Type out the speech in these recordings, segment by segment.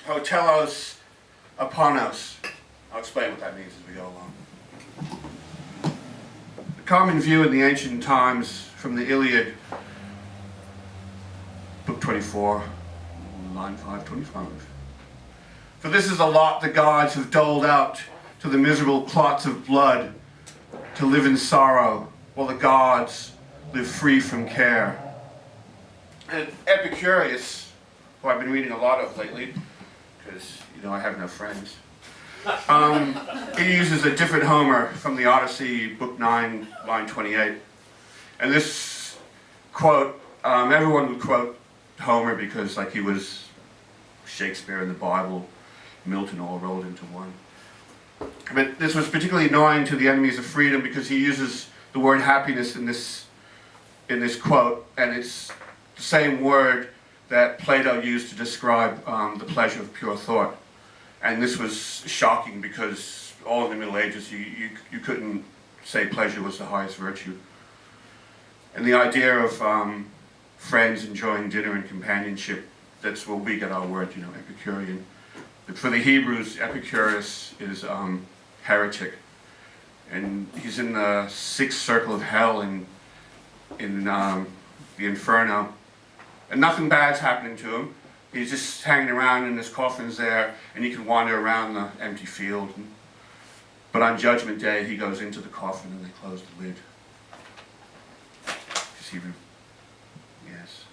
Hotelos aponos. I'll explain what that means as we go along. The common view in the ancient times from the Iliad, book 24, line 525. For this is a lot the gods have doled out to the miserable clots of blood to live in sorrow, while the gods live free from care. And Epicurus, who I've been reading a lot of lately, because, I have no friends, he uses a different Homer from the Odyssey, book 9, line 28. And this quote, everyone would quote Homer because he was Shakespeare in the Bible, Milton all rolled into one. But this was particularly annoying to the enemies of freedom because he uses the word happiness in this quote, and it's the same word that Plato used to describe the pleasure of pure thought. And this was shocking because all in the Middle Ages you couldn't say pleasure was the highest virtue. And the idea of friends enjoying dinner and companionship, that's where we get our word, Epicurean. But for the Hebrews, Epicurus is heretic. And he's in the sixth circle of hell in the Inferno. And nothing bad's happening to him. He's just hanging around and his coffin's there, and he can wander around the empty field. But on Judgment Day, he goes into the coffin and they close the lid. Yes.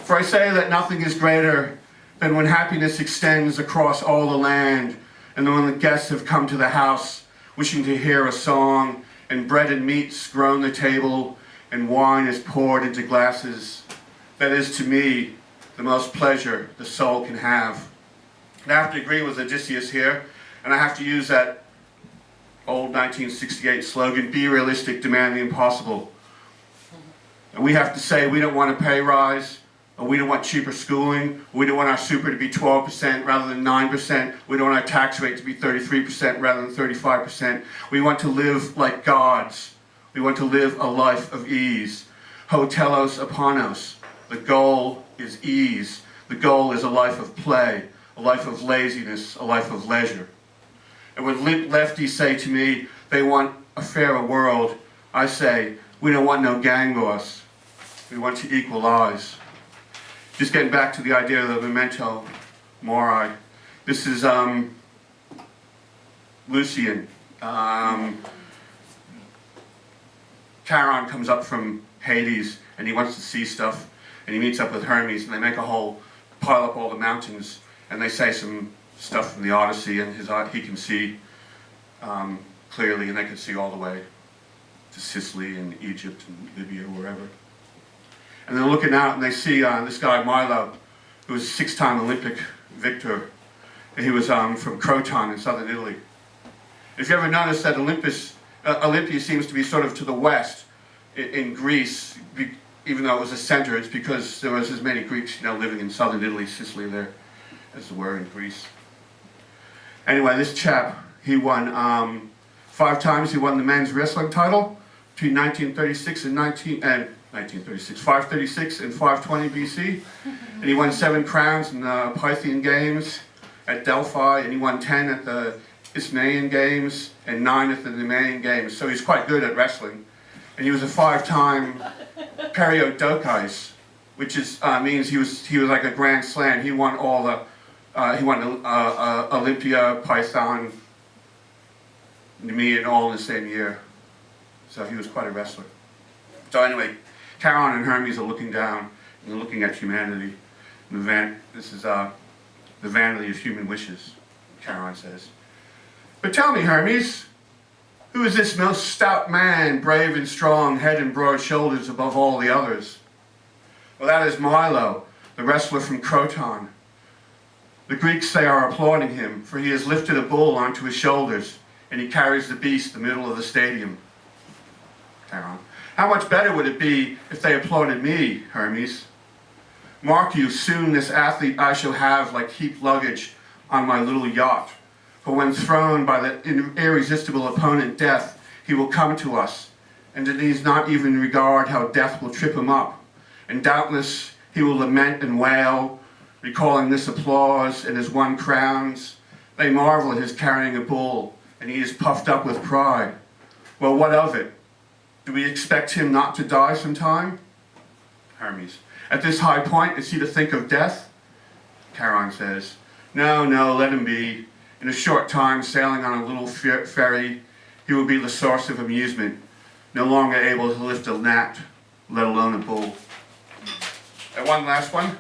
For I say that nothing is greater than when happiness extends across all the land, and when the guests have come to the house, wishing to hear a song, and bread and meats grow on the table, and wine is poured into glasses. That is to me the most pleasure the soul can have. And I have to agree with Odysseus here, and I have to use that old 1968 slogan, be realistic, demand the impossible. And we have to say we don't want a pay rise, or we don't want cheaper schooling, or we don't want our super to be 12% rather than 9%, we don't want our tax rate to be 33% rather than 35%. We want to live like gods. We want to live a life of ease. Hotelos aponos. The goal is ease. The goal is a life of play, a life of laziness, a life of leisure. And when lefties say to me they want a fairer world, I say, we don't want no gang boss. We want to equalize. Just getting back to the idea of the memento mori. This is Lucian. Charon comes up from Hades and he wants to see stuff, and he meets up with Hermes, and they make a whole, pile up all the mountains, and they say some stuff from the Odyssey, and he can see clearly, and they can see all the way to Sicily and Egypt and Libya or wherever. And they're looking out and they see this guy Milo, who was a six-time Olympic victor, and he was from Croton in southern Italy. If you ever notice that Olympia seems to be sort of to the west in Greece, even though it was a center, it's because there was as many Greeks living in southern Italy, Sicily there, as there were in Greece. Anyway, this chap, he won 5 times. He won the men's wrestling title between 1936 and 536 and 520 BC. And he won 7 crowns in the Pythian Games at Delphi, and he won 10 at the Isthmian Games and 9 at the Nemean Games. So he's quite good at wrestling. And he was a 5-time periodokais, which is means he was like a Grand Slam. He won all the Olympia, Python, Nemean all in the same year. So he was quite a wrestler. So anyway, Charon and Hermes are looking down and they're looking at humanity. This is the vanity of human wishes, Charon says. But tell me, Hermes, who is this most stout man, brave and strong, head and broad shoulders above all the others? Well, that is Milo, the wrestler from Croton. The Greeks, they are applauding him, for he has lifted a bull onto his shoulders, and he carries the beast in the middle of the stadium. Charon. How much better would it be if they applauded me, Hermes? Mark you, soon this athlete I shall have like heaped luggage on my little yacht. For when thrown by the irresistible opponent death, he will come to us, and it needs not even regard how death will trip him up. And doubtless he will lament and wail, Recalling this applause and his won crowns, they marvel at his carrying a bull, and he is puffed up with pride. Well, what of it? Do we expect him not to die sometime? Hermes. At this high point, is he to think of death? Charon says, no, let him be. In a short time, sailing on a little ferry, he will be the source of amusement, no longer able to lift a gnat, let alone a bull. And one last one.